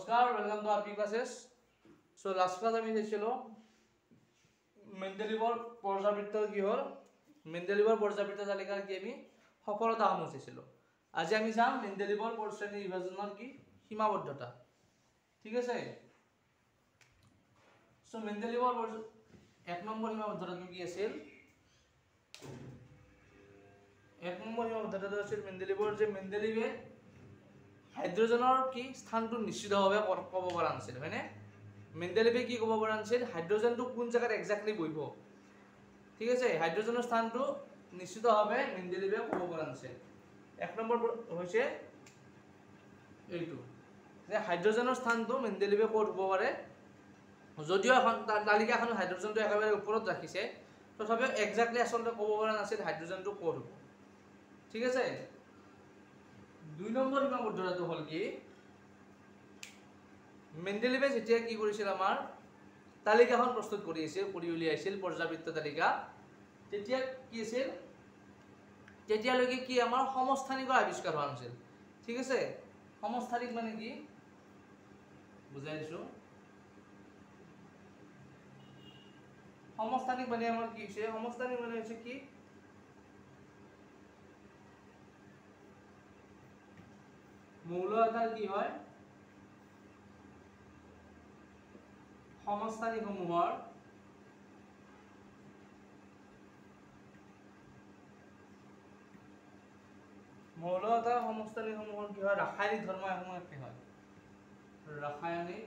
नमस्कार, welcome to RP classes. So last class আমি দেখিলো মেন্ডেলিভৰ পৰ্যাবৃত্তৰ কি হ'ল মেন্ডেলিভৰ পৰ্যাবৃত্ত তালিকাৰ কি আমি সফলতা সমুচিছিলো। আজি আমি চাম মেন্ডেলিভৰ শ্ৰেণী বিভাজনৰ কি সীমাবদ্ধতা। ঠিক আছে। সো মেন্ডেলিভৰ এক নম্বৰ সীমাবদ্ধতাটো কি আছিল? এক নম্বৰ সীমাবদ্ধতাটো আছিল মেন্ডেলিভৰ যে মেন্ডেলিভে হাইড্ৰোজেনৰ কি স্থানটো নিশ্চিতভাৱে ক'ব পৰা নাছিল, হয়নে? মেন্ডেলিভে কি ক'ব পৰা নাছিল হাইড্ৰোজেনটো কোন জায়গাত এক্সাক্টলি বহিব। ঠিক আছে, হাইড্ৰোজেনৰ স্থানটো নিশ্চিতভাৱে মেন্ডেলিভে ক'ব পৰা নাছিল। এক নম্বৰ হৈছে এইটো যে হাইড্ৰোজেনৰ স্থানটো মেন্ডেলিভে ক'ত হ'ব পাৰে, যদিও এখন তালিকাখন হাইড্ৰোজেনটো একেবাৰে ওপৰত ৰাখিছে তথাপিও এক্সাক্টলি আচলতে ক'ব পৰা নাছিল হাইড্ৰোজেনটো ক'ত হ'ব। ঠিক আছে। দুই নম্বৰ সীমাবদ্ধতাটো হ'ল কি মেন্ডেলিভে যেতিয়া কি কৰিছিল আমাৰ তালিকাখন প্ৰস্তুত কৰি উলিয়াইছিল পৰ্যাবৃত্ত তালিকা, তেতিয়া কি আছিল তেতিয়ালৈকে কি আমাৰ সমস্থানিকৰ আৱিষ্কাৰ হোৱা নাছিল। ঠিক আছে। সমস্থানিক মানে কি বুজাই দিছো। সমস্থানিক মানে আমাৰ কি হৈছে সমস্থানিক মানে হৈছে কি মৌল এটাৰ কি হয় সমস্থানিকসমূহৰ মৌল এটাৰ সমস্থানিকসমূহৰ কি হয় ৰাসায়নিক ধৰ্ম এসমূহ কি হয় ৰাসায়নিক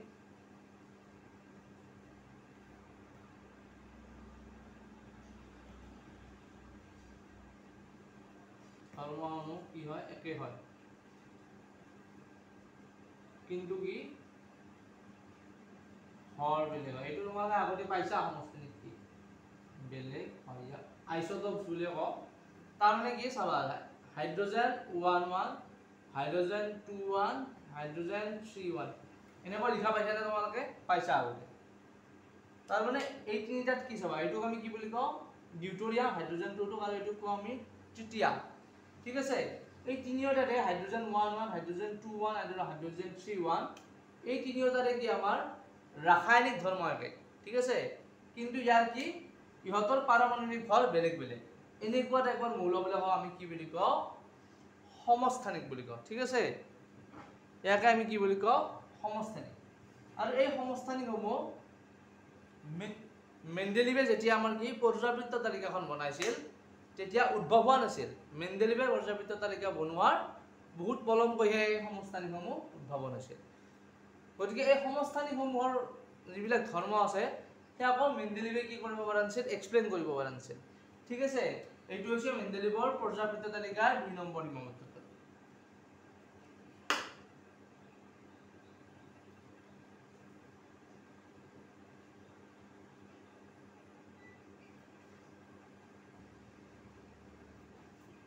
ধৰ্মসমূহ কি হয় একে হয়, কিন্তু কি হৰ বেলেগ হয়। এইটো তোমালোকে আগতে পাইছা সমস্থানিক কি বেলেগ হয়, ইয়াক আইসোটোপস বুলি কওঁ। তাৰমানে কি চাবা হাইড্ৰোজেন 1 হাইড্ৰোজেন 2 হাইড্ৰোজেন 3 এনেকৈ লিখা পাইছা নে তোমালোকে পাইছা আগতে। তাৰমানে এই তিনিটাত কি চাবা এইটোক আমি কি বুলি কওঁ ডিউটেৰিয়াম, হাইড্ৰোজেন 2 আৰু এইটোক কওঁ আমি ট্ৰিটিয়াম। ঠিক আছে। এই তিনিওটাতে হাইড্ৰোজেন 1 হাইড্ৰোজেন 2 আৰু হাইড্ৰোজেন 3 এই তিনিওটাৰে কি আমাৰ ৰাসায়নিক ধৰ্ম একে। ঠিক আছে। কিন্তু ইয়াৰ কি ইহঁতৰ পাৰমাণবিক ভৰ বেলেগ বেলেগ। এনেকুৱা টাইপৰ মৌলবিলাকক আমি কি বুলি কওঁ সমস্থানিক বুলি কওঁ। ঠিক আছে। ইয়াকে আমি কি বুলি কওঁ সমস্থানিক। আৰু এই সমস্থানিকসমূহ মেন্ডেলিভে যেতিয়া আমাৰ কি পৰ্যাবৃত্ত তালিকাখন বনাইছিল তেতিয়া উদ্ভৱ হোৱা নাছিল। মেন্ডেলিভে পৰ্যাবৃত্ত তালিকা বনোৱাৰ বহুত পলমকৈহে এই সমস্থানিকসমূহ উদ্ভাৱন হৈছিল। গতিকে এই সমস্থানিকসমূহৰ যিবিলাক ধৰ্ম আছে সেয়াকো মেন্ডেলিভে কি কৰিব পৰা নাছিল এক্সপ্লেইন কৰিব পৰা নাছিল। ঠিক আছে। এইটো হৈছে মেন্ডেলিভৰ পৰ্যাবৃত্ত তালিকাৰ 2 নম্বৰ সীমাবদ্ধতা।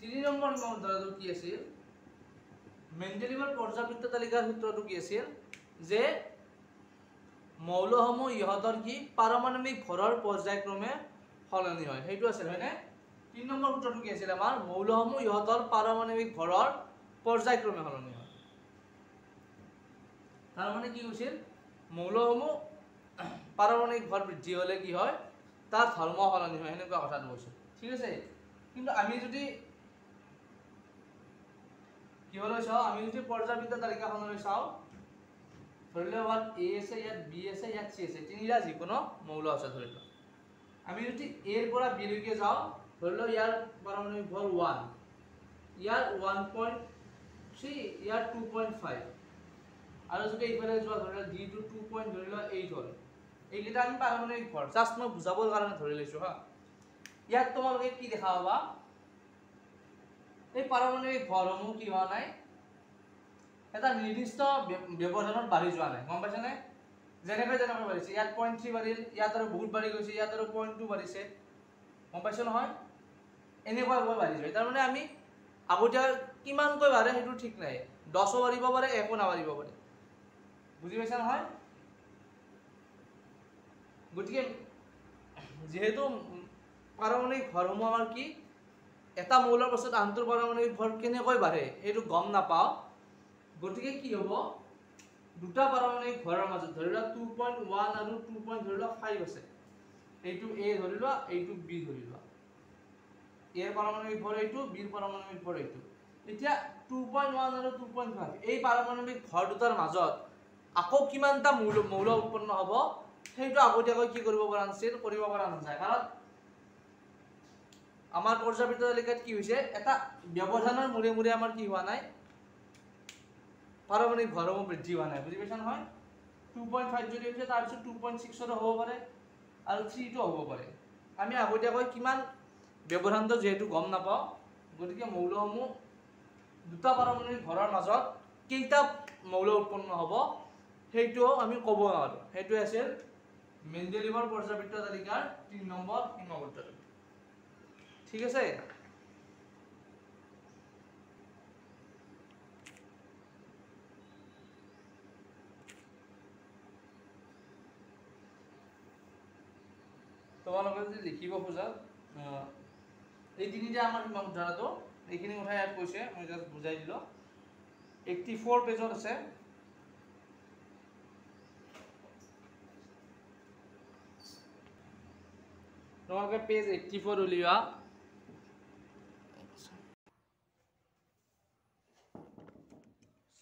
তিনি নম্বৰ সীমাবদ্ধতাটো কি আছিল মেন্ডেলিভৰ পৰ্যাবৃত্ত তালিকাৰ সূত্ৰটো কি আছিল যে মৌলসমূহ ইহঁতৰ কি পাৰমাণবিক ভৰৰ পৰ্যায়ক্ৰমে সলনি হয়, সেইটো আছিল হয়নে। 3 নম্বৰ সূত্ৰটো কি আছিল আমাৰ মৌলসমূহ ইহঁতৰ পাৰমাণবিক ভৰৰ পৰ্যায়ক্ৰমে সলনি হয়। তাৰমানে কি হৈছিল মৌলসমূহ পাৰমাণবিক ভৰ বৃদ্ধি হ'লে কি হয় তাৰ ধৰ্ম সলনি হয়, এনেকুৱা কথাটো কৈছিল। ঠিক আছে। কিন্তু আমি যদি কিহলৈ চাওঁ আমি যদি পৰ্যাবৃত্ত তালিকাখনলৈ চাওঁ ধৰি লওক ইয়াত এ আছে ইয়াত বি আছে ইয়াত চি আছে তিনিটা যিকোনো মৌল আছে ধৰি লওক। আমি যদি এৰ পৰা বি লৈকে যাওঁ ধৰি লওক ইয়াৰ পাৰমাণবিক ভৰ 1 ইয়াৰ 1.3 ইয়াৰ 2.5 আৰু যদি এইফালে যোৱা ধৰি লওক ডি টো 2. ধৰি লওক 8 হ'ল। এইকেইটা আমি পাৰমাণবিক ভৰ জাষ্ট মই বুজাবৰ কাৰণে ধৰি লৈছো হা। ইয়াত তোমালোকে কি দেখা পাবা এই পাৰমাণবিক ভৰসমূহ কি হোৱা নাই এটা নিৰ্দিষ্ট ব্যৱধানত বাঢ়ি যোৱা নাই, গম পাইছা নে? যেনেকৈ বাঢ়িছে ইয়াত 0.3 বাঢ়িল ইয়াত আৰু বহুত বাঢ়ি গৈছে ইয়াত আৰু 0.2 বাঢ়িছে, গম পাইছো নহয় এনেকুৱাকৈ বাঢ়ি যায়। তাৰমানে আমি আগতীয়া কিমানকৈ বাঢ়ে সেইটো ঠিক নাই, 10ও বাঢ়িব পাৰে 1ও নাবাঢ়িব পাৰে, বুজি পাইছা নহয়। গতিকে যিহেতু পাৰমাণবিক ভৰসমূহ আমাৰ কি এটা মৌলৰ পাছত আনটোৰ পাৰমাণবিক ভৰ কেনেকৈ বাঢ়ে সেইটো গম নাপাওঁ, গতিকে কি হ'ব দুটা পাৰমাণৱিক ভৰৰ মাজত ধৰি লোৱা 2.1 আৰু 2.5 আছে, এইটো A ধৰি লোৱা, এইটো B ধৰি লোৱা। A ৰ পাৰমাণৱিক ভৰ এইটো, B ৰ পাৰমাণৱিক ভৰ এইটো। এতিয়া 2.1 আৰু 2.5 এই পাৰমাণৱিক ভৰ দুটাৰ মাজত আকৌ কিমানটা মৌল উৎপন্ন হ'ব সেইটো আগতীয়াকৈ কি কৰিব পৰা নাছিল, কৰিব পৰা নাযায়। কাৰণ আমাৰ পৰ্যাবৃত্ত তালিকাত কি হৈছে, এটা ব্যৱধানৰ মূৰে মূৰে আমাৰ কি হোৱা নাই, পাৰমাণৱিক ভৰসমূহ বৃদ্ধি হোৱা নাই। বুজি পাইছা নহয়? 2.5 যদি হৈছে তাৰপিছত 2.6 হ'ব পাৰে আৰু 3 টো হ'ব পাৰে। আমি আগতীয়াকৈ কিমান ব্যৱধানটো যিহেতু গম নাপাওঁ, গতিকে মৌলসমূহ দুটা পাৰমাণৱিক ভৰৰ মাজত কেইটা মৌল উৎপন্ন হ'ব সেইটোও আমি ক'ব নোৱাৰো। সেইটো আছিল মেণ্ডেলিভৰ পৰ্যাবৃত্ত তালিকাৰ 3 নম্বৰ সীমাবদ্ধতা। ঠিক আছে? তোমালোকে যদি লিখিব খোজা এই তিনিটা আমাৰ সীমাবদ্ধতাটো, এইখিনি কথা ইয়াত কৈছে, মই জাষ্ট বুজাই দিলোঁ। 84 পেজত আছে। তোমালোকে পেজ 84 উলিওৱা।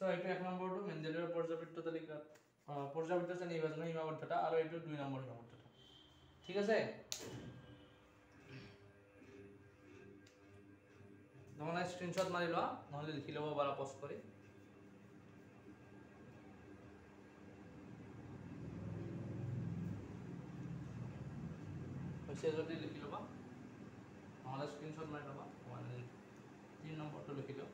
এইটো 1 নম্বৰটো মেণ্ডেলিভৰ পৰ্যাবৃত্ত তালিকাত পৰ্যাবৃত্ত শ্ৰেণী বিভাজনৰ সীমাবদ্ধতা, আৰু এইটো 2 নম্বৰ সীমাবদ্ধতা। ঠিক আছে? তোমালোকে স্ক্ৰীনশ্বট মাৰি লোৱা, নহ'লে লিখি ল'ব পাৰা পষ্ট কৰি। হৈছে যদি লিখি ল'বা, নহ'লে স্ক্ৰীনশ্বট মাৰি ল'বা। 3 নম্বৰটো লিখি দিওঁ।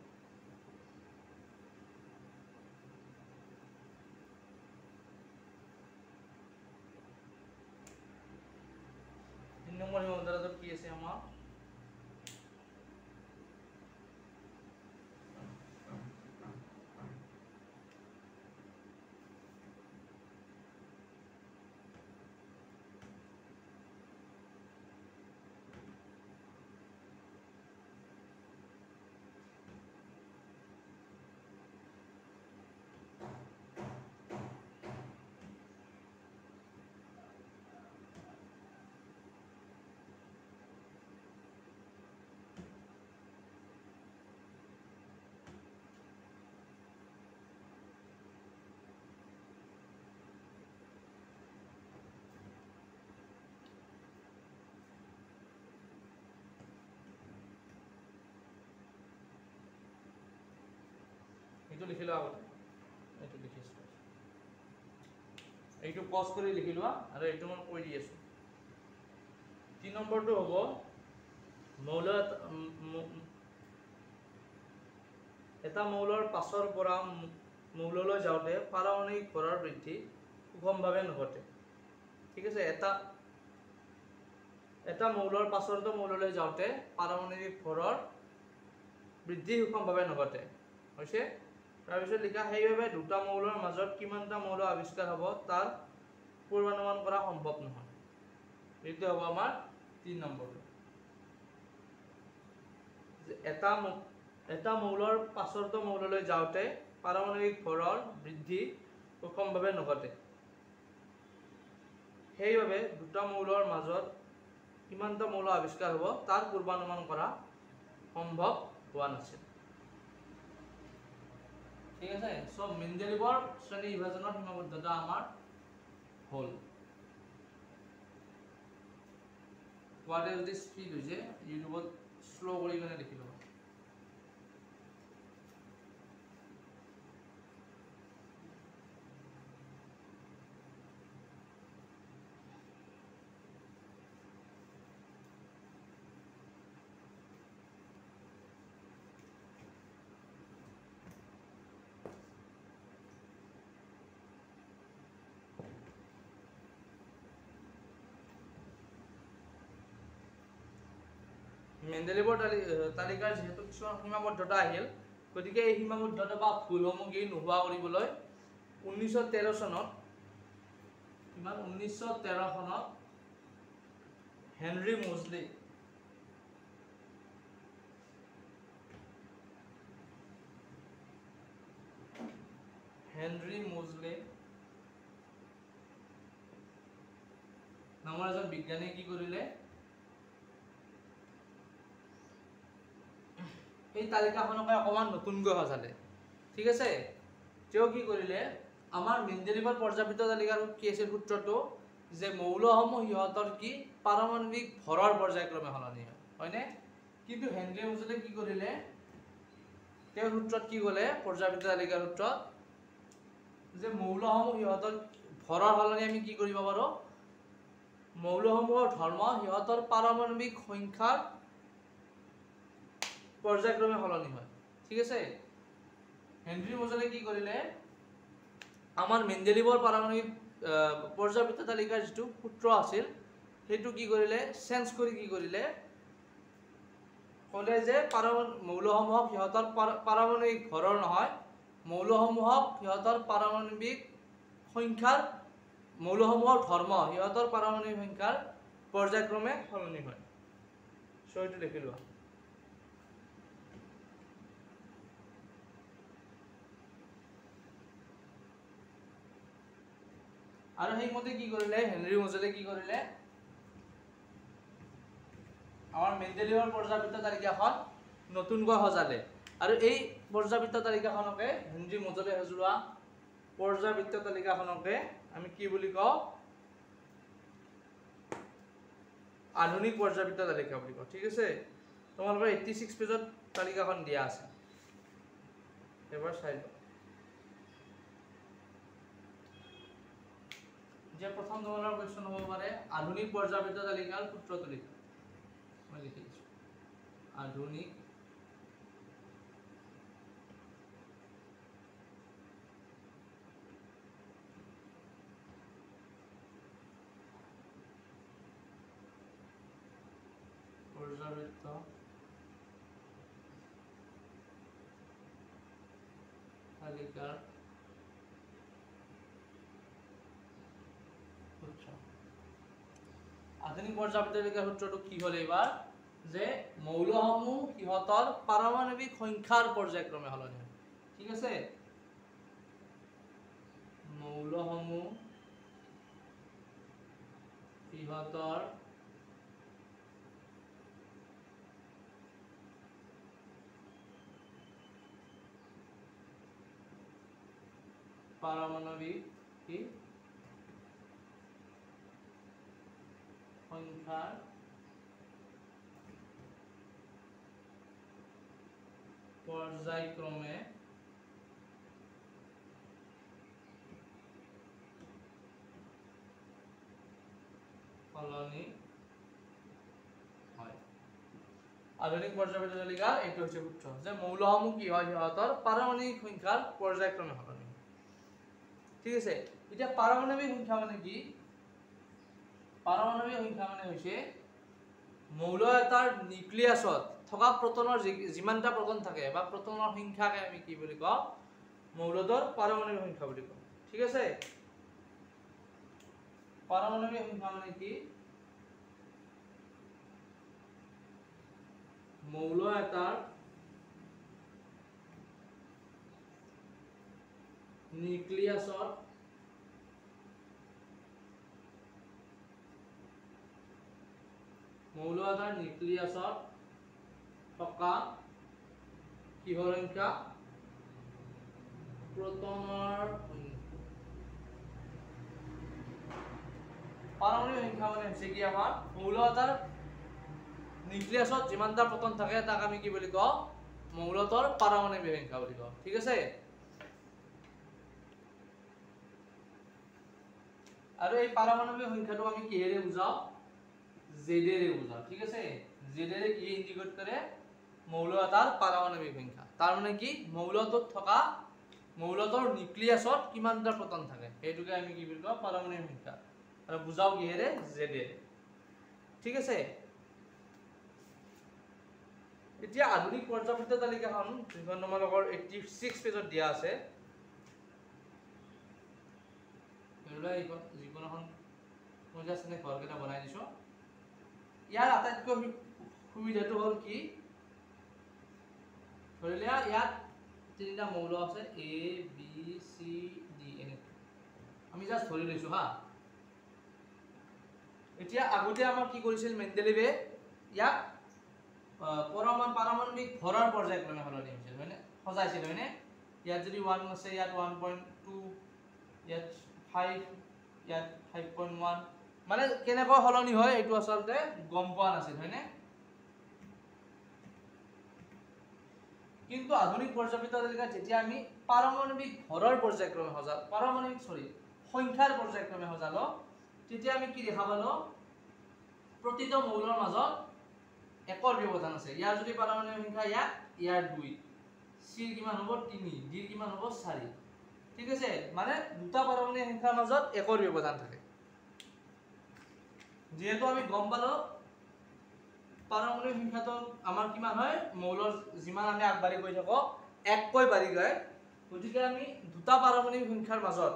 নম্বৰ সীমাবদ্ধতাটোত কি আছে আমাৰ? এইটো লিখি লোৱা আগতে, এইটো লিখিছোঁ, এইটো পজ কৰি লিখি লোৱা, আৰু এইটো মই কৈ দি আছোঁ। 3 নম্বৰটো হ'ব এটা মৌলৰ পাছৰ পৰা মৌললৈ যাওঁতে পাৰমাণৱিক ভৰৰ বৃদ্ধি সুষমভাৱে নঘটে। ঠিক আছে? এটা মৌলৰ পাছৰটো মৌললৈ যাওঁতে পাৰমাণৱিক ভৰৰ বৃদ্ধি সুষমভাৱে নঘটে। হৈছে? তাৰপিছত লিখা, সেইবাবে দুটা মৌলৰ মাজত কিমানটা মৌল আৱিষ্কাৰ হ'ব তাৰ পূৰ্বানুমান কৰা সম্ভৱ নহয়। এইটো হ'ব আমাৰ 3 নম্বৰটো। এটা মৌলৰ পাছৰটো মৌললৈ যাওঁতে পাৰমাণৱিক ভৰৰ বৃদ্ধি সুষমভাৱে নঘটে। সেইবাবে দুটা মৌলৰ মাজত কিমানটা মৌল আৱিষ্কাৰ হ'ব তাৰ পূৰ্বানুমান কৰা সম্ভৱ হোৱা নাছিল। ঠিক আছে? সব মেণ্ডেলিভৰ শ্ৰেণী বিভাজনৰ সীমাবদ্ধতা আমাৰ হ'ল। কোৱাতে যদি স্পীড হৈছে, ইউটিউবত শ্ল' কৰি কিনে লিখি ল'ব। মেণ্ডেলিভৰ তালিকাৰ যিহেতু কিছুমান সীমাবদ্ধতা আহিল, গতিকে এই সীমাবদ্ধতা বা ভুলসমূহ নোহোৱা কৰিবলৈ 1913 চনত হেনৰি হেনৰি মোজলে নামৰ এজন বিজ্ঞানীয়ে কি কৰিলে এই তালিকাখনকে অকমান নতুনকৈ সজালে ঠিক আছে তেওঁ কি কৰিলে আমাৰ মেণ্ডেলিভৰ পৰ্যাপিত তালিকাৰ কি আছিল সূত্ৰটো যে মৌলসমূহ ইহঁতৰ কি পাৰমাণবিক ভৰৰ পৰ্যায়ক্ৰমে সলনি হয়নে কিন্তু হেনৰি মোজলে কি কৰিলে তেওঁৰ সূত্ৰত কি ক'লে পৰ্যাপিত তালিকাৰ সূত্ৰত যে মৌলসমূহ ইহঁতৰ ভৰৰ সলনি আমি কি কৰিব পাৰো মৌলসমূহৰ ধৰ্ম ইহঁতৰ পাৰমাণবিক সংখ্যাৰ পৰ্যায়ক্ৰমে সলনি হয় ঠিক আছে হেনৰি মোজলে কি কৰিলে আমাৰ মেণ্ডেলিভৰ পাৰমাণবিক পৰ্যাপিত তালিকাৰ যেটো সূত্ৰ আছিল হেতু কি কৰিলে চেঞ্জ কৰি কি কৰিলে ক'লে যে মৌলসমূহক ইহঁতৰ পাৰমাণবিক ভৰৰ নহয় মৌলসমূহক ইহঁতৰ পাৰমাণবিক সংখ্যাৰ মৌলসমূহৰ ধৰ্ম ইহঁতৰ পাৰমাণবিক সংখ্যাৰ পৰ্যায়ক্ৰমে সলনি হয় সো এটো লিখি লোৱা আৰু সেইমতে কি কৰিলে হেনৰি মোজলে কি কৰিলে আমাৰ মেণ্ডেলিভৰ পৰ্যাপিত তালিকাখন নতুনকৈ সজালে আৰু এই পৰ্যাপিত তালিকাখনকে হেনৰি মোজলে সজোৱা পৰ্যাপিত তালিকাখনকে আমি কি বুলি কওঁ আধুনিক পৰ্যাপিত তালিকা বুলি কওঁ ঠিক আছে তোমালোকৰ 86 পেজত তালিকাখন দিয়া আছে এবাৰ চাই লও যে প্ৰথম ধৰণৰ কোৱেশ্চন হ'ব পাৰে আধুনিক পৰ্যাপিত তালিকাৰ সূত্ৰটো লিখা মই লিখি দিছো আধুনিক পৰ্যাপিত তালিকাৰ আধুনিক পৰ্যাপিত তালিকাৰ সূত্ৰটো কি হ'ল এবাৰ যে মৌলসমূহ ইহঁতৰ পাৰমাণবিক সংখ্যাৰ পৰ্যায়ক্ৰমে সলনি হয় ঠিক আছে মৌলসমূহ ইহঁতৰ পাৰমাণবিক কি সংখ্যাৰ পৰ্যায়ক্ৰমে সলনি হয় আধুনিক পৰ্যাপিত তালিকাৰ এইটো হৈছে সূত্ৰ যে মৌলসমূহ কি হয় সিহঁতৰ পাৰমাণবিক সংখ্যাৰ পৰ্যায়ক্ৰমে সলনি হয় ঠিক আছে এতিয়া পাৰমাণবিক সংখ্যা মানে কি পাৰমাণবিক সংখ্যা মানে হৈছে মৌল এটাৰ নিউক্লিয়াছত থকা প্ৰোটনৰ যিমানটা প্ৰোটন থাকে বা প্ৰোটনৰ সংখ্যাকে আমি কি বুলি কওঁ মৌলটোৰ পাৰমাণবিক সংখ্যা বুলি কওঁ ঠিক আছে পাৰমাণবিক সংখ্যা মানে কি মৌল এটাৰ নিউক্লিয়াছত মৌল এটাৰ নিউক্লিয়াছত থকা কিহৰ সংখ্যা প্ৰোটনৰ পাৰমাণবিক সংখ্যা মানে হৈছে কি আমাৰ মৌল এটাৰ নিউক্লিয়াছত যিমানটা প্ৰোটন থাকে তাক আমি কি বুলি কওঁ মৌলটোৰ পাৰমাণবিক সংখ্যা বুলি কওঁ ঠিক আছে আৰু এই পাৰমাণবিক সংখ্যাটো আমি কিহেৰে বুজাও জেডেৰে বুজাও ঠিক আছে জেডেৰে কি ইন্ডিকেট কৰে মৌল এটাৰ পাৰমাণবিক সংখ্যা তাৰ মানে কি মৌলটোত থকা মৌলটোৰ নিউক্লিয়াছত কিমানটা প্ৰোটন থাকে এইটোকে আমি কি বুলি কওঁ পাৰমাণবিক সংখ্যা আৰু বুজাও কিহেৰে জেডেৰে ঠিক আছে এতিয়া আধুনিক পৰ্যাপিত তালিকাখন যিখন তোমালোকৰ 86 পেজত দিয়া আছে যিকোনোখন মই জাষ্ট এনে ঘৰকেইটা বনাই দিছো ইয়াৰ আটাইতকৈ সুবিধাটো হ'ল কি ধৰি লোৱা ইয়াত তিনিটা মৌল আছে A B C D এনে আমি জাস্ট ধৰি লৈছো হা এতিয়া আগতে আমাৰ কি কৰিছিল মেন্ডেলিভে ইয়াক পাৰমাণবিক ভৰৰ পৰ্যায়ক্ৰমে সলনি হৈছিল হয়নে সজাইছিল হয়নে ইয়াত যদি 1 আছে ইয়াত 1.2 ইয়াত 5 ইয়াত 5.1 মানে কেনেকৈ সলনি হয় এইটো আচলতে গম পোৱা নাছিল হয়নে কিন্তু আধুনিক পৰ্যায়বৃত্ত তালিকাত যেতিয়া আমি পাৰমাণবিক ভৰৰ পৰ্যায়ক্ৰমে সংখ্যাৰ পৰ্যায়ক্ৰমে সজালো তেতিয়া আমি কি দেখা পালো প্ৰতিটো মৌলৰ মাজত একৰ ব্যৱধান আছে ইয়াৰ যদি পাৰমাণবিক সংখ্যা ইয়াৰ 2 C কিমান হ'ব 3 D কিমান হ'ব 4 ঠিক আছে মানে দুটা পাৰমাণবিক সংখ্যাৰ মাজত একৰ ব্যৱধান থাকে যেহেতু আমি গম পালো পাৰমাণবিক সংখ্যাটো আমাৰ কিমান হয় মৌলৰ যিমান আমি আগবাঢ়ি গৈ থাকো এককৈ বাঢ়ি যায় গতিকে আমি দুটা পাৰমাণবিক সংখ্যাৰ মাজত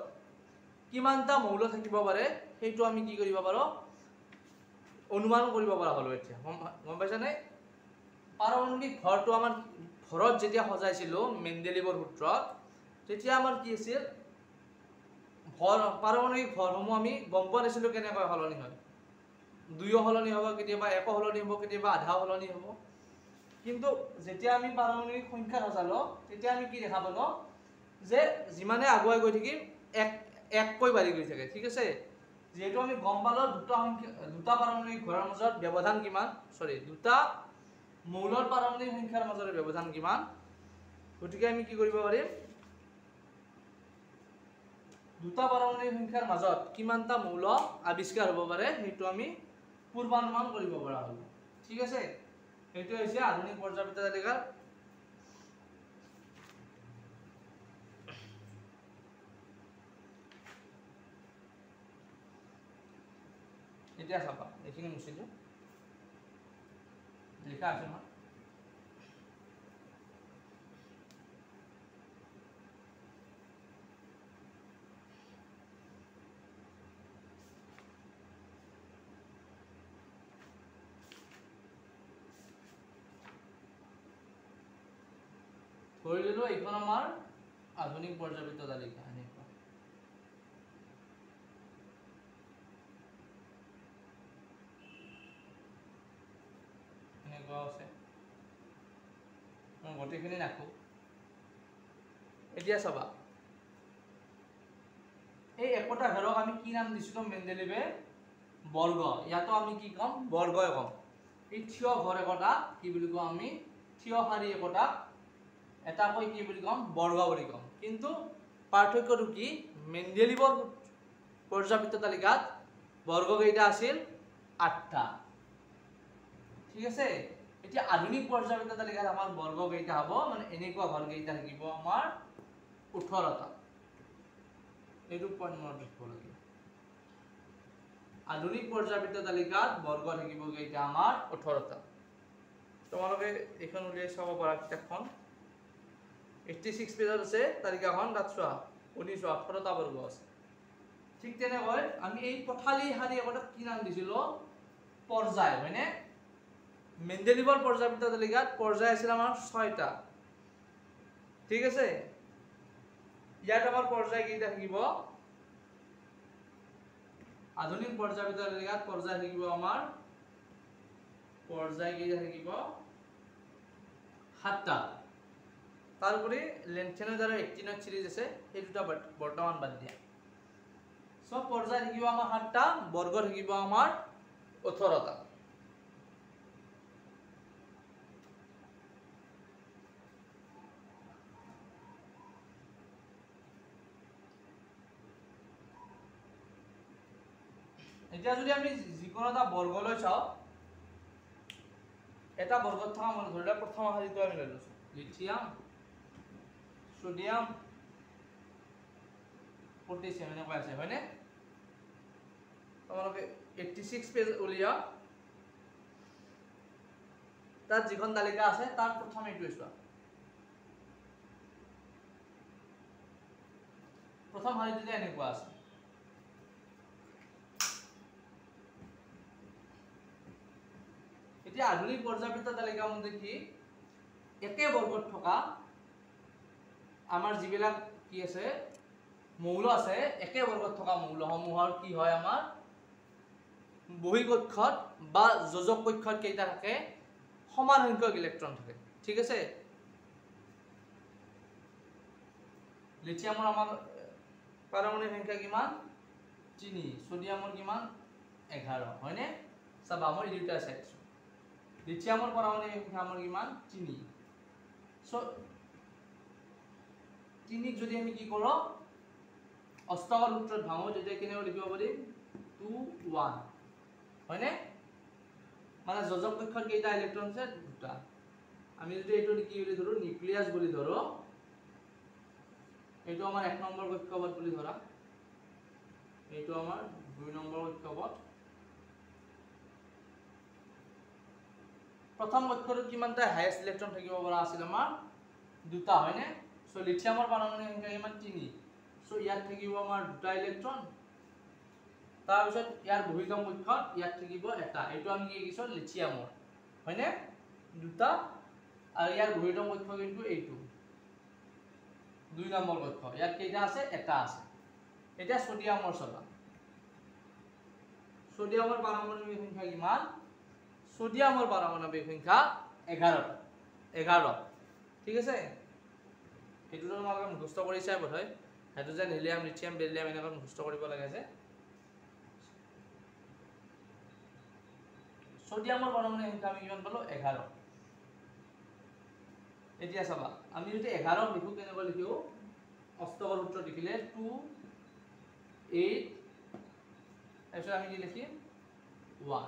কিমানটা মৌল থাকিব পাৰে সেইটো আমি কি কৰিব পাৰো অনুমান কৰিব পৰা হলো এতিয়া গম পাইছা নে পাৰমাণবিক ভৰটো আমাৰ ভৰত যেতিয়া সজাইছিল মেন্ডেলিভৰ সূত্ৰত তেতিয়া আমাৰ কি আছিল পাৰমাণবিক ভৰসমূহ আমি গম পোৱা নাছিলো কেনেকৈ সলনি হয় দুইও সলনি হ'ব কেতিয়াবা এক সলনি হ'ব কেতিয়াবা আধা সলনি হ'ব কিন্তু যেতিয়া আমি পাৰমাণবিক সংখ্যা সজালো তেতিয়া আমি কি দেখা পালো যে যিমানে আগুৱাই গৈ থাকিম এককৈ বাঢ়ি গৈ থাকে ঠিক আছে যেহেতু আমি গম পালো দুটা পাৰমাণবিক ভৰৰ মাজত ব্যৱধান কিমান দুটা মৌলৰ পাৰমাণবিক সংখ্যাৰ মাজৰ ব্যৱধান কিমান গতিকে আমি কি কৰিব পাৰিম দুটা পাৰমাণবিক সংখ্যাৰ মাজত কিমানটা মৌল আৱিষ্কাৰ হ'ব পাৰে সেইটো আমি পূৰ্বানুমান কৰিব পৰা হ'ল ঠিক আছে এইটো হৈছে আধুনিক পৰ্যায়বৃত্ত তালিকাৰ এতিয়া চাবা এইখিনি মুছি দিওঁ লিখা আছে নহয় ধৰি ললো এইখন আমাৰ আধুনিক পৰ্যায়বৃত্ত তালিকা এনেকুৱা আছে মই গোটেইখিনি নাখো এতিয়া চাবা এই একোটা ঘৰক আমি কি নাম দিছিলো মেন্ডেলিভে বৰ্গ ইয়াতো আমি কি কম বৰ্গই কম এই থিয় ঘৰ একোটা কি বুলি কওঁ আমি থিয় শাৰী একোটা এটা কৈ কি বুলি কম বৰ্গ বুলি কম কিন্তু পাৰ্থক্যটো কি মেন্ডেলিভৰ পৰ্যায়বৃত্ত তালিকাত বৰ্গ কেইটা আছিল 8টা ঠিক আছে এতিয়া আধুনিক পৰ্যায়বৃত্ত তালিকাত আমাৰ বৰ্গ কেইটা হ'ব মানে এনেকুৱা ঘৰ কেইটা থাকিব আমাৰ 18টা এইটো পইণ্ট মনত ৰাখিব লাগিব আধুনিক পৰ্যায়বৃত্ত তালিকাত বৰ্গ থাকিব কেইটা আমাৰ 18টা তোমালোকে এখন উলিয়াই চাব পাৰা কিতাপখন 86 পেজত আছে তালিকাখন তাত চোৱা 18টা বৰ্গ আছে ঠিক তেনেকৈ আমি এই পথালি শাৰী একোটা কি নাম দিছিলো পৰ্যায় হয়নে মেন্ডেলিভৰ পৰ্যায়বৃত্ত তালিকাত পৰ্যায় আছিল আমাৰ 6টা ঠিক আছে ইয়াত আমাৰ পৰ্যায় কেইটা থাকিব আধুনিক পৰ্যায়বৃত্ত তালিকাত পৰ্যায় থাকিব আমাৰ পৰ্যায় কেইটা থাকিব 7টা তাৰপৰে লেনথেনৰ দ্বাৰা 18 সিৰিজ আছে এই দুটা বৰ্তমান বাদ দিয়া সব পৰ্যায় থাকিব আমাৰ 7টা বৰ্গ থাকিব আমাৰ 18টা এতিয়া যদি আমি যিকোনো এটা বৰ্গলৈ চাও এটা বৰ্গত থকা মানে ধৰিলা প্ৰথম শাৰীটো আমি লৈ লৈছো লিথিয়াম সোডিয়াম পটাছিয়াম এনেকুৱা আছে হয়নে তোমালোকে 86 পেজ উলিয়া তাত যিখন তালিকা আছে তাৰ প্ৰথম এইটো চোৱা প্ৰথম শাৰীটোতে এনেকুৱা আছে এতিয়া আধুনিক পৰ্যায়বৃত্ত তালিকা মতে কি একে বৰ্গত থকা আমাৰ যিবিলাক কি আছে মৌল আছে একে বৰ্গত থকা মৌলসমূহৰ কি হয় আমাৰ বহিঃকক্ষত বা যোজক কক্ষত কেইটা থাকে সমান সংখ্যক ইলেক্ট্ৰন থাকে ঠিক আছে লিথিয়ামৰ আমাৰ পাৰমাণবিক সংখ্যা কিমান 3 সোডিয়ামৰ কিমান 11 হয়নে সব আমাৰ এই দুটা চাইছো লিথিয়ামৰ পাৰমাণবিক সংখ্যা আমাৰ কিমান 3 সো 3 যদি আমি কি কৰো অষ্টকৰ সূত্ৰত ভাঙো তেতিয়া কেনেকৈ লিখিব পাৰিম 2 1 হয়নে মানে যোজক কক্ষত কেইটা ইলেক্ট্ৰন আছে দুটা আমি যদি এইটো কি বুলি ধৰো নিউক্লিয়াছ বুলি ধৰো এইটো আমাৰ 1 নম্বৰ কক্ষপথ বুলি ধৰা এইটো আমাৰ 2 নম্বৰ কক্ষপথ প্ৰথম কক্ষটোত কিমানটা হাইয়েস্ট ইলেক্ট্ৰন থাকিব পৰা আছিল আমাৰ দুটা হয়নে সো লিথিয়ামৰ পাৰমাণবিক সংখ্যা কিমান 3 সো ইয়াত থাকিব আমাৰ দুটা ইলেক্ট্ৰন তাৰ পিছত ইয়াৰ বহিঃগম কক্ষত ইয়াত থাকিব এটা এইটো আমি কি কিছো লিথিয়ামৰ হয়নে দুটা আৰু ইয়াৰ বহিঃগম কক্ষ কিন্তু এইটো 2 নম্বৰ কক্ষ ইয়াত কেইটা আছে এটা আছে এটা সোডিয়ামৰ চাবা সোডিয়ামৰ পাৰমাণবিক সংখ্যা কিমান সোডিয়ামৰ পাৰমাণবিক সংখ্যা 11 ঠিক আছে এটো তোমাক মুখস্থ কৰিছাই বোধহয় হাইড্ৰোজেন হিলিয়াম লিথিয়াম বেৰিলিয়াম এনেকৈ মুখস্থ কৰিব লাগে যে সোডিয়ামৰ পাৰমাণবিক সংখ্যা আমি কিমান পালো 11 এতিয়া চাবা আমি যদি 11 লিখো কেনেকৈ লিখো অষ্টকৰ সূত্ৰ লিখিলে 2 8 এছৰা আমি কি লিখিম 1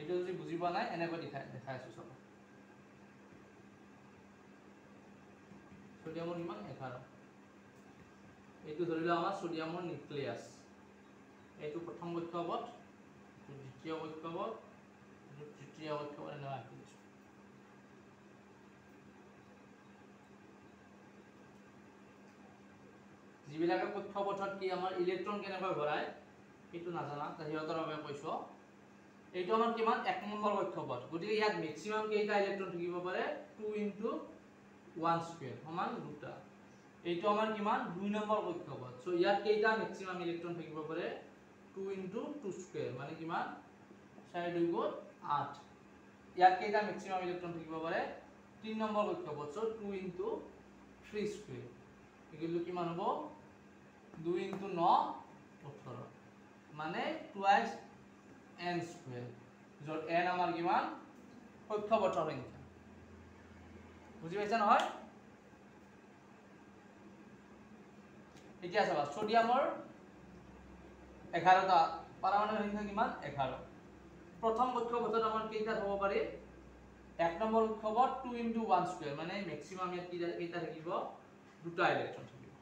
এইটো যদি বুজি পোৱা নাই এনেকৈ দেখাইছো সব সোডিয়ামৰ কিমান 11 এইটো ধৰিলো আমাৰ সোডিয়ামৰ নিউক্লিয়াছ এইটো প্ৰথম কক্ষপথ দ্বিতীয় কক্ষপথ তৃতীয় কক্ষপথ এনেকৈ আঁকিছো যিবিলাকে কক্ষপথত কি আমাৰ ইলেক্ট্ৰন কেনেকৈ ভৰাই এইটো নাজানা তাহিহঁতৰ বাবে কৈছো এইটো আমাৰ কিমান 1 নম্বৰ কক্ষপথ গতিকে ইয়াত ম্যাক্সিমাম কেইটা ইলেক্ট্ৰন থাকিব পাৰে 2 * 1 স্কয়াৰ সমান দুটা এইটো আমাৰ কিমান 2 নম্বৰ কক্ষপথ সো ইয়াত কেইটা ম্যাক্সিমাম ইলেক্ট্ৰন থাকিব পাৰে 2 * 2 স্কয়াৰ মানে কিমান 4 2 গুণ 8 ইয়াত কেইটা ম্যাক্সিমাম ইলেক্ট্ৰন থাকিব পাৰে 3 নম্বৰ কক্ষপথ সো 2 * 3 স্কয়াৰ এগুলো কিমান হ'ব 2 * 9 18 মানে টুৱাইস n স্কয়াৰ যৰ n আমাৰ কিমান কক্ষপথৰ সংখ্যা বুজি পাইছা নহয় এতিয়া চাবা সোডিয়ামৰ 11টা পাৰমাণবিক সংখ্যা কিমান 11 প্ৰথম কক্ষপথত আমাৰ কেইটা হ'ব পাৰে 1 নম্বৰ কক্ষপথ 2 * 1 স্কয়াৰ মানে ম্যাক্সিমাম ইয়াত কেইটা থাকিব দুটা ইলেক্ট্ৰন থাকিব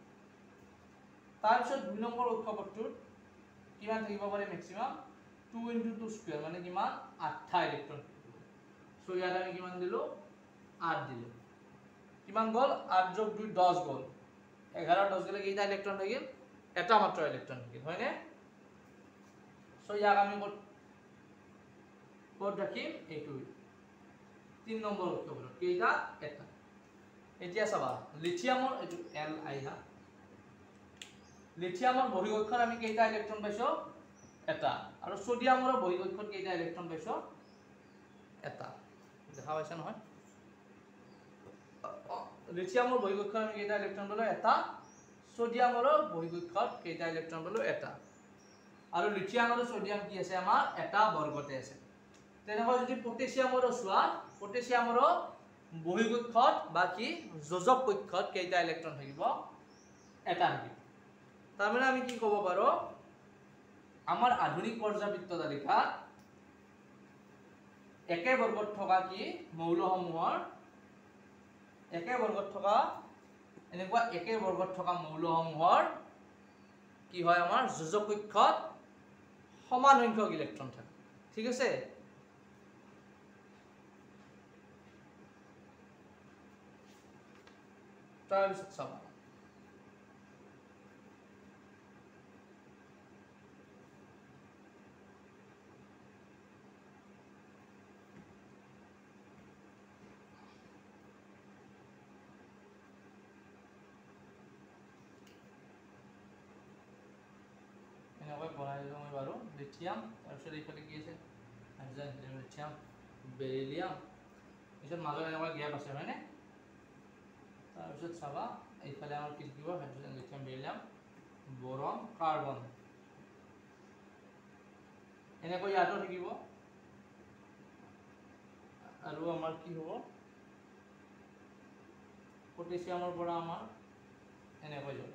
তাৰ পিছত 2 নম্বৰ কক্ষপথটোত কিমান থাকিব পাৰে ম্যাক্সিমাম 2 * 2 স্কয়াৰ মানে কিমান 8টা ইলেক্ট্ৰন থাকিব সো ইয়াত আমি কিমান দিলো 8 দিলো কিমান গল 8 + 2 10 গল 11 10 গলে কেইটা ইলেক্ট্ৰন থাকিল এটা মাত্ৰ ইলেক্ট্ৰন থাকিল হয়নে সো ইয়াক আমি ক'ত ৰাখিম এইটো 3 নম্বৰ কক্ষপথত কেইটা এটা এতিয়া চাবা লিথিয়ামৰ এইটো L আইহা লিথিয়ামৰ বহিঃকক্ষত আমি কেইটা ইলেক্ট্ৰন পাইছো এটা আৰু সোডিয়ামৰ বহিঃকক্ষত কেইটা ইলেক্ট্ৰন পাইছো এটা দেখা পাইছা নহয় লিথিয়ামৰ বহিঃকক্ষত আমি কেইটা ইলেক্ট্ৰন পালো এটা সোডিয়ামৰ বহিঃকক্ষত কেইটা ইলেক্ট্ৰন পালো এটা আৰু লিথিয়াম আৰু সোডিয়াম কি আছে আমাৰ এটা বৰ্গতে আছে তেনেকৈ যদি পটাছিয়ামৰ চোৱা পটাছিয়ামৰ বহিঃকক্ষত বা কি যোজক কক্ষত কেইটা ইলেক্ট্ৰন থাকিব এটা থাকিব তাৰ মানে আমি কি ক'ব পাৰো আমাৰ আধুনিক পৰ্যায়বৃত্ত তালিকা একে বৰ্গত থকা কি মৌলসমূহৰ একে বৰ্গত থকা এনেকুৱা একে বৰ্গত থকা মৌলসমূহৰ কি হয় আমাৰ যোজক কক্ষত সমান সংখ্যক ইলেক্ট্ৰন থাকে ঠিক আছে তাৰপিছত চাবা এনেকৈ বনাই দিলোঁ মই বাৰু লিথিয়াম তাৰপিছত এইফালে কি আছে হাইড্ৰজেন লিথিয়াম বেৰিলিয়াম পিছত মাজত এনেকুৱা গেপ আছে হয়নে তাৰপিছত চাবা এইফালে আমাৰ কি থাকিব হাইড্ৰজেন লিথিয়াম বেৰিলিয়াম বৰন কাৰ্বন এনেকৈ ইয়াতো থাকিব আৰু আমাৰ কি হ'ব পটাছিয়ামৰ পৰা আমাৰ এনেকৈ যাব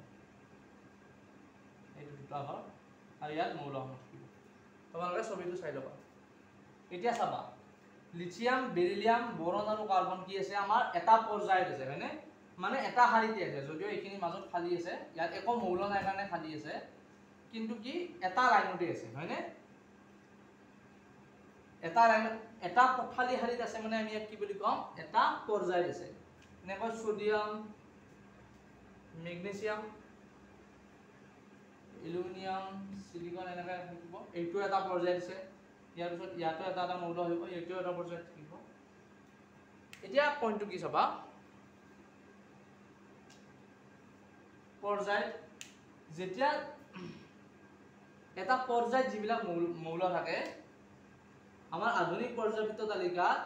এইটো দুটা হ'ল আৰু ইয়াত মৌলসমূহ থাকিব তোমালোকে ছবিটো চাই ল'বা এতিয়া চাবা লিথিয়াম বেৰিলিয়াম বৰন আৰু কাৰ্বন কি আছে আমাৰ এটা পৰ্যায়ত আছে হয়নে মানে এটা শাৰীতে আছে যদিও এইখিনি মাজত খালী আছে ইয়াত একো মৌল নাই কাৰণে খালী আছে কিন্তু কি এটা লাইনতে আছে হয়নে এটা লাইন এটা খালী শাৰীত আছে মানে আমি ইয়াক কি বুলি কম এটা পৰ্যায়ত আছে এনেকৈ সোডিয়াম মেগনেছিয়াম এলুমিনিয়াম সিলিকন এনেকৈ থাকিব এইটো এটা পৰ্যায়ত আছে ইয়াৰ পিছত ইয়াতো এটা এটা মৌল হ'ব এইটো এটা পৰ্যায়ত থাকিব এতিয়া পইণ্টটো কি চাবা পৰ্যায়ত যেতিয়া এটা পৰ্যায়ত যিবিলাক মৌল থাকে আমাৰ আধুনিক পৰ্যায়বৃত্ত তালিকাত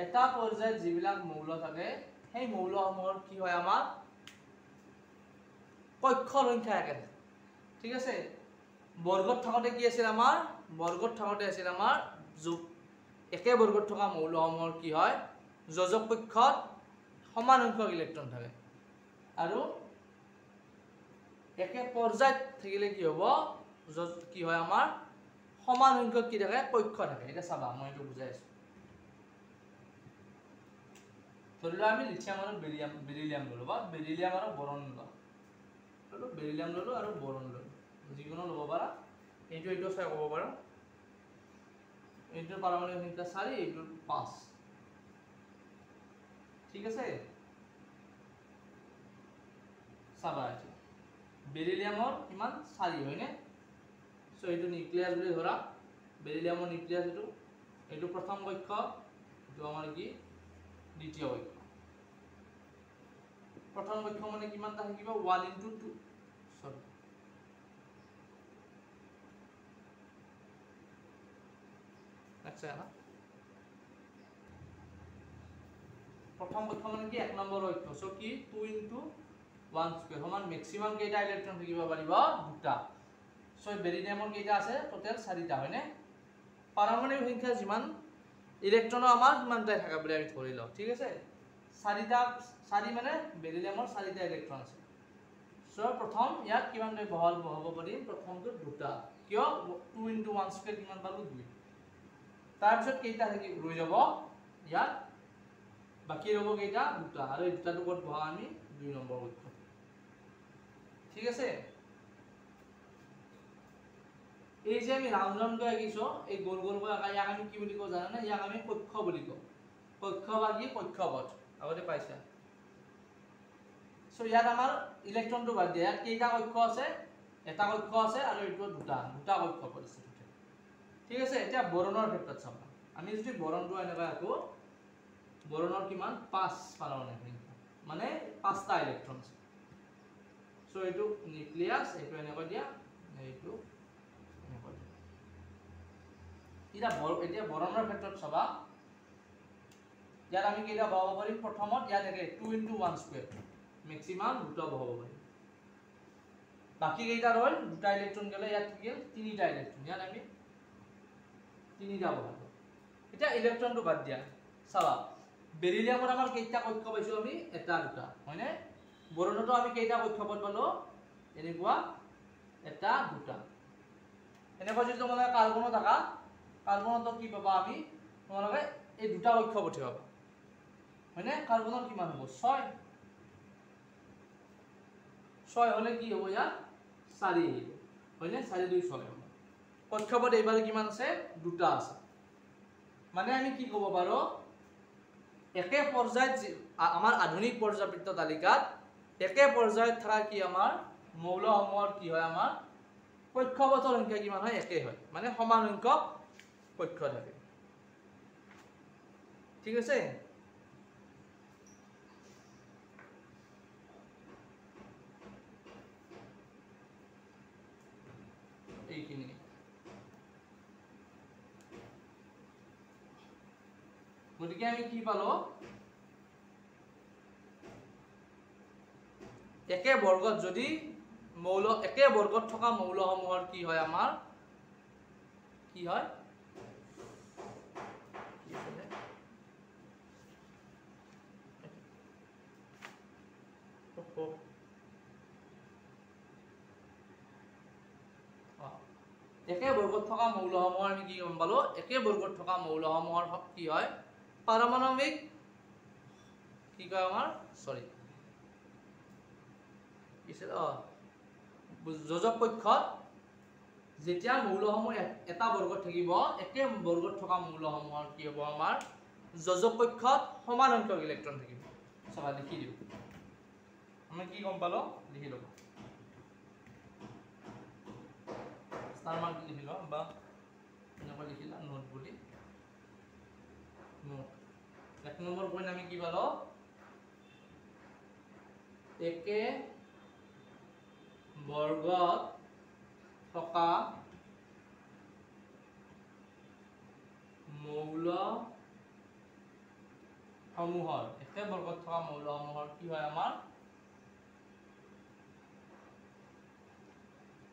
এটা পৰ্যায়ত যিবিলাক মৌল থাকে সেই মৌলসমূহৰ কি হয় আমাৰ কক্ষৰ সংখ্যা একে ঠিক আছে বৰ্গত থাকোঁতে কি আছিল আমাৰ বৰ্গত থাকোঁতে আছিল আমাৰ একে বৰ্গত থকা মৌলসমূহৰ কি হয় যোজক কক্ষত সমান সংখ্যক ইলেক্ট্ৰন থাকে আৰু একে পৰ্যায়ত থাকিলে কি হ'ব কি হয় আমাৰ সমান সংখ্যক কি থাকে কক্ষ থাকে এটা চাবা মই এইটো বুজাই আছো ধৰি লোৱা আমি লিথিয়াম আৰু বেৰিলিয়াম ললো বা বেৰিলিয়াম আৰু বৰন ললো বেৰিলিয়াম ললো আৰু বৰন ললো যিকোনো ল'ব পাৰা এইটো চাই ক'ব পাৰা এইটোৰ পাৰমাণবিক সংখ্যা 4 এইটোৰ 5 ঠিক আছে চাবা এইটো বেৰিলিয়ামৰ কিমান 4 হয়নে সো এইটো নিউক্লিয়াছ বুলি ধৰা বেৰিলিয়ামৰ নিউক্লিয়াছ এইটো প্ৰথম কক্ষ এইটো আমাৰ কি দ্বিতীয় কক্ষ প্ৰথম কক্ষ মানে কিমানটা থাকিব 1 * 2 সৰি আচ্ছা না প্ৰথম কক্ষ মানে কি 1 নম্বৰ কক্ষ সো কি 2 * 1 স্কয়াৰ সমান ম্যাক্সিমাম কেইটা ইলেক্ট্ৰন থাকিব পাৰিব দুটা সো বেৰিলিয়ামৰ কেইটা আছে টোটাল 4টা হয়নে পাৰমাণবিক সংখ্যা যিমান ইলেক্ট্ৰনৰ আমাৰ কিমানটা থাকে বুলি আমি ধৰি লও ঠিক আছে 4 মানে বেৰিলিয়ামৰ 4টা ইলেক্ট্ৰন আছে সো প্ৰথম ইয়াত কিমানটা বহাব পাৰিম প্ৰথমটো দুটা কিয় 2 * 1 স্কয়াৰ কিমান পালো 2 তাৰ পিছত কেইটা থাকি ৰৈ যাব ইয়াত বাকি ৰব কেইটা দুটা আৰু এই দুটাটো ক'ত বহা আমি 2 নম্বৰ কক্ষ ঠিক আছে এই যে আমি রাউন্ড রাউন্ড করে আঁকিছো এই গোল গোল করে আঁকা ইয়াক আমি কি বুলি কও জানা না ইয়াক আমি কক্ষ বুলি কও কক্ষ বা কি কক্ষপথ আগতে পাইছা সো ইয়াত আমাৰ ইলেক্ট্ৰনটো বাদ দিয়া ইয়াত কেইটা কক্ষ আছে এটা কক্ষ আছে আৰু এইটো দুটা কক্ষপথ আছে ঠিক আছে এতিয়া বৰণৰ ক্ষেত্ৰত চাবা আমি যদি বৰণটো এনেকৈ আঁকো বৰণৰ কিমান 5 পাৰমাণবিক সংখ্যা মানে 5টা ইলেক্ট্ৰন আছে সো এইটো নিউক্লিয়াছ এইটো এনেকৈ দিয়া এইটো এতিয়া বৰণৰ ক্ষেত্ৰত চাবা ইয়াত আমি কেইটা বহাব পাৰিম প্ৰথমত ইয়াত একে 2 * 1 স্কয়াৰ ম্যাক্সিমাম দুটা বহাব পাৰিম বাকি কেইটা ৰল দুটা ইলেক্ট্ৰন গলে ইয়াত থাকিল তিনিটা ইলেক্ট্ৰন ইয়াত আমি তিনিটা বহাব এতিয়া ইলেক্ট্ৰনটো বাদ দিয়া চাবা বেৰিলিয়ামৰ আমাৰ কেইটা কক্ষ পাইছো আমি এটা দুটা হয়নে বৰণতো আমি কেইটা কক্ষপথ পালো এনেকুৱা এটা দুটা এনেকৈ যদি তোমালোকে কাৰ্বনো থাকা কাৰ্বনতো কি পাবা আমি তোমালোকে এই দুটা কক্ষপথ পাবা হয়নে কাৰ্বনৰ কিমান হ'ব 6 হলে কি হ'ব ইয়াত 4 আহিব হয়নে 4 2 6 হ'ব কক্ষপথ এইবাৰ কিমান আছে দুটা আছে মানে আমি কি ক'ব পাৰো একে পৰ্যায়ত আমাৰ আধুনিক পৰ্যায়বৃত্ত তালিকাত একে পৰ্যায়ত থকা কি আমাৰ মৌলসমূহৰ কি হয় আমাৰ কক্ষপথৰ সংখ্যা কিমান হয় একে হয় মানে সমান সংখ্যক কক্ষ থাকে ঠিক আছে এইখিনি গতিকে আমি কি পালো একে বৰ্গত যদি মৌল একে বৰ্গত থকা মৌলসমূহৰ কি হয় আমাৰ কি হয় একে বৰ্গত থকা মৌলসমূহৰ আমি কি গম পালো একে বৰ্গত থকা মৌলসমূহৰ কি হয় পাৰমাণৱিক কি কয় আমাৰ সৰি যোজক পক্ষত যেতিয়া মৌলসমূহ এটা বৰ্গত থাকিব একে বৰ্গত থকা মৌলসমূহৰ কি হ'ব আমাৰ যোজক পক্ষত সমান সংখ্যক ইলেক্ট্ৰন থাকিব সবা লিখি দিও আমি কি গম পালো লিখি লব স্টাৰ মাৰ্ক লিখি ল বা এনেকৈ লিখিলা নোট বুলি নোট এক নম্বৰ পইণ্ট আমি কি পালো একে বৰ্গত থকা মৌলসমূহৰ একে বৰ্গত থকা মৌলসমূহৰ কি হয় আমাৰ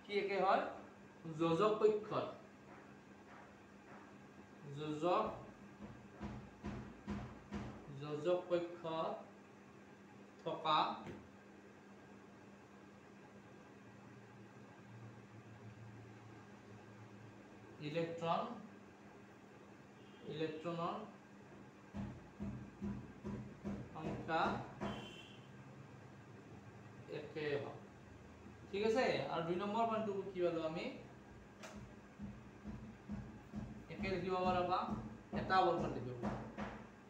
কি একে হয় যোজক পক্ষত যোজক পক্ষত থকা ইলেক্ট্ৰনৰ সংখ্যা একে হয় ঠিক আছে আৰু দুই নম্বৰ পইণ্টটো কি পালো আমি একে লিখিব পাৰবা এটা বৰ্গত লিখিব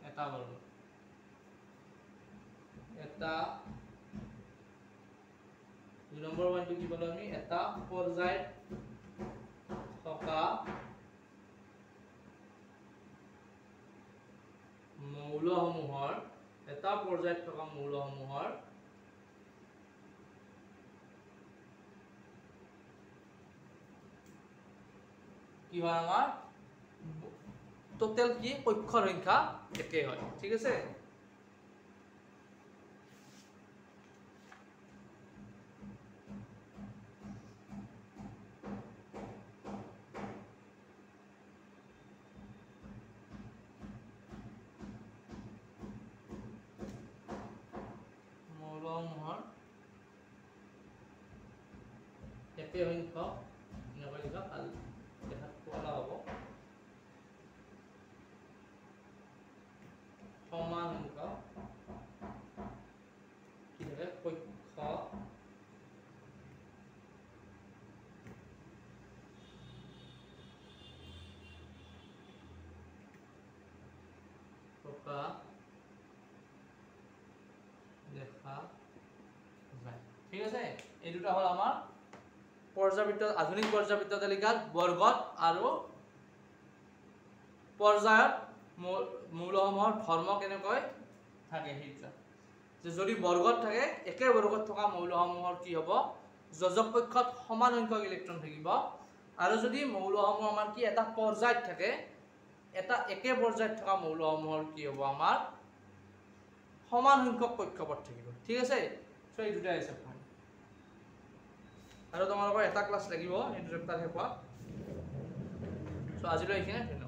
এটা বৰ্গত এটা দুই নম্বৰ পইণ্টটো কি পালো আমি এটা পৰ্যায়ত থকা মৌলসমূহৰ এটা পৰ্যায়ত থকা মৌলসমূহৰ কি হয় আমাৰ টোটাল কি পক্ষৰ সংখ্যা একে হয় ঠিক আছে মৌলসমূহৰ একে সংখ্যক এনেকৈ লিখা ভাল দেখাত পোৱা হ'ব সমান সংখ্যক কি থাকে পক্ষ থকা দেখা যায় ঠিক আছে এই দুটা হল আমাৰ পৰ্যাবৃত্ত আধুনিক পৰ্যাবৃত্ত তালিকাত বৰ্গত আৰু পৰ্যায়ত মৌলসমূহৰ ধৰ্ম কেনেকৈ থাকে সেইটা যে যদি বৰ্গত থাকে একে বৰ্গত থকা মৌলসমূহৰ কি হ'ব যোজক পক্ষত সমান সংখ্যক ইলেক্ট্ৰন থাকিব আৰু যদি মৌলসমূহ আমাৰ কি এটা পৰ্যায়ত থাকে এটা একে পৰ্যায়ত থকা মৌলসমূহৰ কি হ'ব আমাৰ সমান সংখ্যক পক্ষপথ থাকিব ঠিক আছে সো এই দুটা হিচাপ আৰু তোমালোকৰ এটা ক্লাছ লাগিব এই দুটা শেষ হোৱা সো আজিলৈ এইখিনি